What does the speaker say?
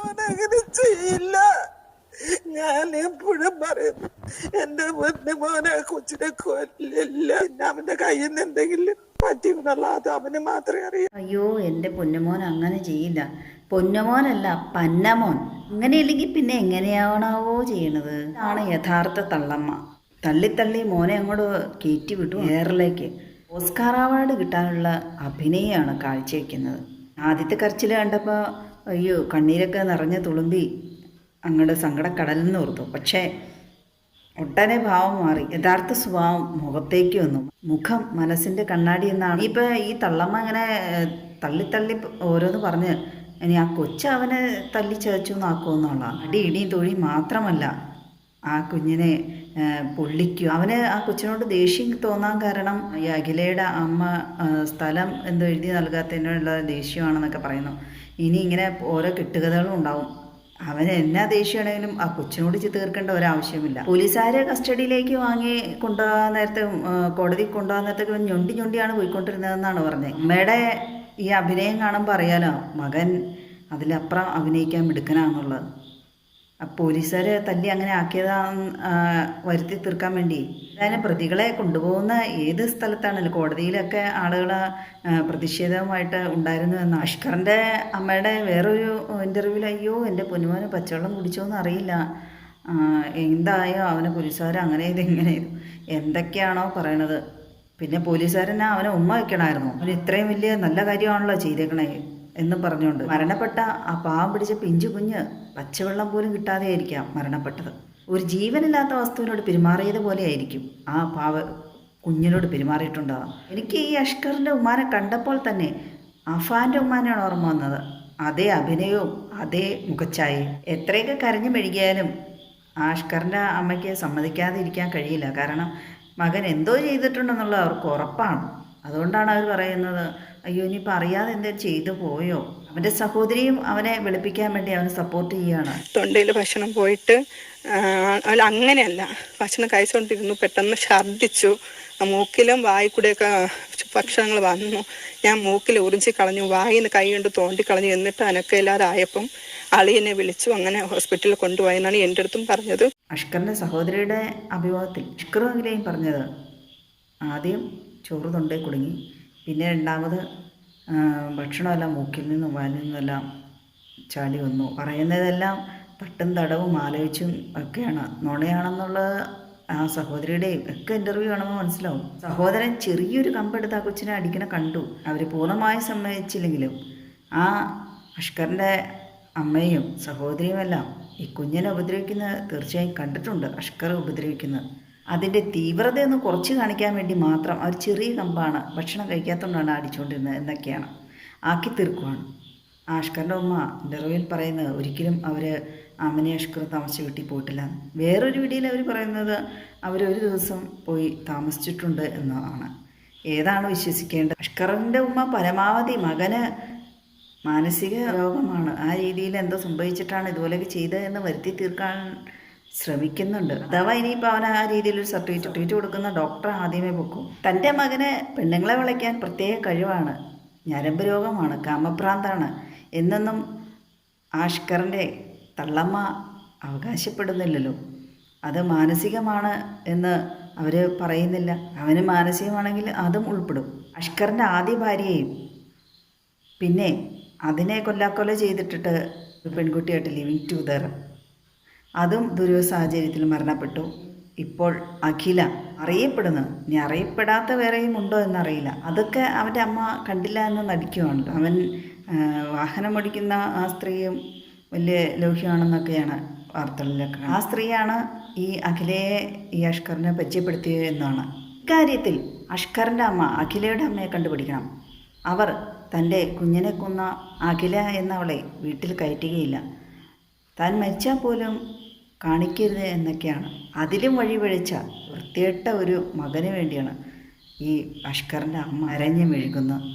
മോനങ്ങനെ ചെയ്യില്ല. ഞാൻ എപ്പോഴും പറയുന്നു എന്റെ മോനെ കൊച്ചിനെ കൊല്ലില്ല. പിന്നെ അവന്റെ കയ്യിൽ നിന്ന് എന്തെങ്കിലും പറ്റിയെന്നുള്ള അത് അവന് മാത്രമേ അറിയൂ. അയ്യോ എൻ്റെ പൊന്നുമോൻ അങ്ങനെ ചെയ്യില്ല. പൊന്നുമോനല്ല, പന്നമോൻ. അങ്ങനെയില്ലെങ്കിൽ പിന്നെ എങ്ങനെയാണാവോ ചെയ്യണത്? ആണ് യഥാർത്ഥ തള്ളമ്മ. തള്ളി മോനെ അങ്ങോട്ട് കയറ്റി വിട്ടു എയറിലേക്ക്. ഓസ്കാർ അവാർഡ് കിട്ടാനുള്ള അഭിനയമാണ് കാഴ്ചവെക്കുന്നത്. ആദ്യത്തെ കരച്ചിൽ കണ്ടപ്പോൾ അയ്യോ കണ്ണീരൊക്കെ നിറഞ്ഞ തുളുമ്പി അങ്ങോട്ട് സങ്കടക്കടലിൽ നിന്ന് ഓർത്തു. പക്ഷേ ഒട്ടനെ ഭാവം മാറി. യഥാർത്ഥ സ്വഭാവം മുഖത്തേക്ക് വന്നു. മുഖം മനസ്സിൻ്റെ കണ്ണാടി എന്നാണ്. ഇപ്പം ഈ തള്ളമ്മ ഇങ്ങനെ തള്ളി ഓരോന്ന് പറഞ്ഞ് ഇനി ആ അവനെ തല്ലി ചതച്ചു എന്നാക്കുമെന്നുള്ളതാണ്. അടി ഇടിയും തൊഴി മാത്രമല്ല, ആ കുഞ്ഞിനെ പൊള്ളിക്കും. അവന് ആ കൊച്ചിനോട് ദേഷ്യം തോന്നാൻ കാരണം ഈ അഖിലയുടെ അമ്മ സ്ഥലം എന്തോ എഴുതി നൽകാത്തതിനുള്ള ദേഷ്യമാണെന്നൊക്കെ പറയുന്നു. ഇനി ഇങ്ങനെ ഓരോ കെട്ടുകഥകളും ഉണ്ടാവും. അവന് എന്നാ ദേഷ്യമാണെങ്കിലും ആ കൊച്ചിനോട് തീർക്കേണ്ട ഒരാവശ്യമില്ല. പോലീസുകാരെ കസ്റ്റഡിയിലേക്ക് വാങ്ങി കൊണ്ടുപോകാൻ നേരത്തെ, കോടതി കൊണ്ടുപോകാൻ നേരത്തെ ഞൊണ്ടിയാണ് പോയിക്കൊണ്ടിരുന്നതെന്നാണ് പറഞ്ഞത്. അമ്മയുടെ ഈ അഭിനയം കാണുമ്പോൾ അറിയാലോ മകൻ അതിലപ്പുറം അഭിനയിക്കാൻ മിടുക്കനാണെന്നുള്ളത്. പോലീസുകാർ തല്ലി അങ്ങനെ ആക്കിയതാന്ന് വരുത്തി തീർക്കാൻ വേണ്ടി. അതായത് പ്രതികളെ കൊണ്ടുപോകുന്ന ഏത് സ്ഥലത്താണല്ലോ, കോടതിയിലൊക്കെ ആളുകൾ പ്രതിഷേധവുമായിട്ട് ഉണ്ടായിരുന്നു എന്ന്. അഷ്കറിൻ്റെ അമ്മയുടെ വേറൊരു ഇൻ്റർവ്യൂവിൽ അയ്യോ എൻ്റെ പൊന്നുമോന് പച്ചവെള്ളം കുടിച്ചോന്ന് അറിയില്ല, എന്തായോ അവനെ പോലീസുകാർ അങ്ങനെ ഇതെങ്ങനെ എന്തൊക്കെയാണോ പറയണത്. പിന്നെ പോലീസുകാരനെ അവനെ ഉമ്മ വയ്ക്കണമായിരുന്നു. അവന് ഇത്രയും വലിയ നല്ല കാര്യമാണല്ലോ ചെയ്തേക്കണേ എന്ന് പറഞ്ഞുകൊണ്ട്. മരണപ്പെട്ട ആ പാവം പിടിച്ച പിഞ്ചു കുഞ്ഞ് പച്ചവെള്ളം പോലും കിട്ടാതെ ആയിരിക്കാം മരണപ്പെട്ടത്. ഒരു ജീവനില്ലാത്ത വസ്തുവിനോട് പെരുമാറിയത് പോലെ ആയിരിക്കും ആ കുഞ്ഞിനോട് പെരുമാറിയിട്ടുണ്ടാകും. എനിക്ക് ഈ അഷ്കറിൻ്റെ ഉമ്മാനെ കണ്ടപ്പോൾ തന്നെ അഫാൻ്റെ ഉമ്മാനാണ് ഓർമ്മ വന്നത്. അതേ അഭിനയവും അതേ മുഖച്ചായയും. എത്രയൊക്കെ കരഞ്ഞു മെഴുകിയാലും ആ അഷ്കറിൻ്റെ അമ്മയ്ക്ക് സമ്മതിക്കാതെ ഇരിക്കാൻ കഴിയില്ല. കാരണം മകൻ എന്തോ ചെയ്തിട്ടുണ്ടെന്നുള്ളത് അവർക്ക് ഉറപ്പാണ്. അതുകൊണ്ടാണ് അവർ പറയുന്നത് അയ്യോ ഇനിയിപ്പോൾ അറിയാതെ എന്തെങ്കിലും ചെയ്തു പോയോ. അവൻ്റെ സഹോദരിയും അവനെ വെളുപ്പിക്കാൻ വേണ്ടി അവനെ സപ്പോർട്ട് ചെയ്യുകയാണ്. തൊണ്ടയിൽ ഭക്ഷണം പോയിട്ട് അങ്ങനെയല്ല, ഭക്ഷണം കഴിച്ചുകൊണ്ടിരുന്നു, പെട്ടെന്ന് ഛർദ്ദിച്ചു. മൂക്കിലും വായി കൂടെയൊക്കെ ഭക്ഷണങ്ങൾ വന്നു. ഞാൻ മൂക്കിൽ ഉറിഞ്ചി കളഞ്ഞു, വായിന്ന് കൈ കൊണ്ട് തോണ്ടിക്കളഞ്ഞു. എന്നിട്ട് അനക്കയില്ലാതെ ആയപ്പം അളിയനെ വിളിച്ചു. അങ്ങനെ ഹോസ്പിറ്റലിൽ കൊണ്ടുപോയെന്നാണ് എൻ്റെ അടുത്തും പറഞ്ഞത്. അഷ്കറിൻ്റെ സഹോദരിയുടെ അഭിമുഖത്തിൽ അഷ്കറും അഖിലയും പറഞ്ഞത് ആദ്യം ചോറ് തൊണ്ടയിൽ കുടുങ്ങി, പിന്നെ രണ്ടാമത് ഭക്ഷണമെല്ലാം മൂക്കിൽ നിന്നും വാലിൽ നിന്നെല്ലാം ചാടി വന്നു. പറയുന്നതെല്ലാം തട്ടും തടവും ആലോചിച്ചും ഒക്കെയാണ്. നുണയാണെന്നുള്ളത് ആ സഹോദരിയുടെയും ഒക്കെ ഇൻ്റർവ്യൂ കാണുമ്പോൾ മനസ്സിലാവും. സഹോദരൻ ചെറിയൊരു കമ്പെടുത്ത് ആ കൊച്ചിനെ അടിക്കണ കണ്ടു. അവർ പൂർണ്ണമായും സമ്മതിച്ചില്ലെങ്കിലും ആ അഷ്കറിൻ്റെ അമ്മയും സഹോദരിയുമെല്ലാം ഈ കുഞ്ഞിനെ ഉപദ്രവിക്കുന്നത് തീർച്ചയായും കണ്ടിട്ടുണ്ട്. അഷ്കർ ഉപദ്രവിക്കുന്നത് അതിൻ്റെ തീവ്രതയൊന്ന് കുറച്ച് കാണിക്കാൻ വേണ്ടി മാത്രം അവർ ചെറിയ കമ്പാണ്, ഭക്ഷണം കഴിക്കാത്തതുകൊണ്ടാണ് അടിച്ചുകൊണ്ടിരുന്നത് എന്നൊക്കെയാണ് ആക്കി തീർക്കുവാണ്. ആ അഷ്കറിൻ്റെ ഉമ്മ ഇൻ്റർവ്യൂവിൽ പറയുന്നത് ഒരിക്കലും അവർ അമ്മനെ അഷ്കർ താമസിച്ച വീട്ടിൽ പോയിട്ടില്ല. വേറൊരു വീഡിയോയിൽ അവർ പറയുന്നത് അവരൊരു ദിവസം പോയി താമസിച്ചിട്ടുണ്ട് എന്നതാണ്. ഏതാണ് വിശ്വസിക്കേണ്ടത്? അഷ്കറിൻ്റെ ഉമ്മ പരമാവധി മകന് മാനസിക രോഗമാണ്, ആ രീതിയിൽ എന്തോ സംഭവിച്ചിട്ടാണ് ഇതുപോലെയൊക്കെ ചെയ്തതെന്ന് വരുത്തി തീർക്കാൻ ശ്രമിക്കുന്നുണ്ട്. അഥവാ ഇനിയിപ്പോൾ അവൻ ആ രീതിയിലൊരു സർട്ടിഫിക്കറ്റ് കൊടുക്കുന്ന ഡോക്ടർ ആദ്യമേ പൊക്കും. തൻ്റെ മകന് പെണ്ണുങ്ങളെ വിളയ്ക്കാൻ പ്രത്യേക കഴിവാണ്, ഞരമ്പ് രോഗമാണ്, കാമഭ്രാന്താണ് എന്നൊന്നും അഷ്കറിൻ്റെ തള്ളമ്മ അവകാശപ്പെടുന്നില്ലല്ലോ. അത് മാനസികമാണ് എന്ന് അവർ പറയുന്നില്ല. അവന് മാനസികമാണെങ്കിൽ അതും ഉൾപ്പെടും. അഷ്കറിൻ്റെ ആദ്യ ഭാര്യയെയും പിന്നെ അതിനെ കൊല്ലാക്കൊല ചെയ്തിട്ടിട്ട് ഒരു പെൺകുട്ടിയായിട്ട് ലിവിങ് ടുഗദർ, അതും ദുരൂഹ സാഹചര്യത്തിൽ മരണപ്പെട്ടു. ഇപ്പോൾ അഖില അറിയപ്പെടുന്നു. ഇനി അറിയപ്പെടാത്ത വേറെയും ഉണ്ടോ എന്നറിയില്ല. അതൊക്കെ അവൻ്റെ അമ്മ കണ്ടില്ല എന്ന് നടിക്കുവാണല്ലോ. അവൻ വാഹനം ഓടിക്കുന്ന ആ സ്ത്രീയും വലിയ ലോഹ്യമാണെന്നൊക്കെയാണ് വാർത്തകളിലൊക്കെ. ആ സ്ത്രീയാണ് ഈ അഖിലയെ ഈ അഷ്കറിനെ പരിചയപ്പെടുത്തിയത് എന്നാണ്. ഇക്കാര്യത്തിൽ അഷ്കറിൻ്റെ അമ്മ അഖിലയുടെ അമ്മയെ കണ്ടുപിടിക്കണം. അവർ തൻ്റെ കുഞ്ഞിനെ കൊന്ന അഖില എന്നവളെ വീട്ടിൽ കയറ്റുകയില്ല, താൻ മരിച്ചാൽ പോലും കാണിക്കരുത് എന്നൊക്കെയാണ്. അതിലും വഴിപഴിച്ച വൃത്തികെട്ട ഒരു മകന് വേണ്ടിയാണ് ഈ അഷ്കറിൻ്റെ അമ്മ അരഞ്ഞു മെഴുകുന്നത്.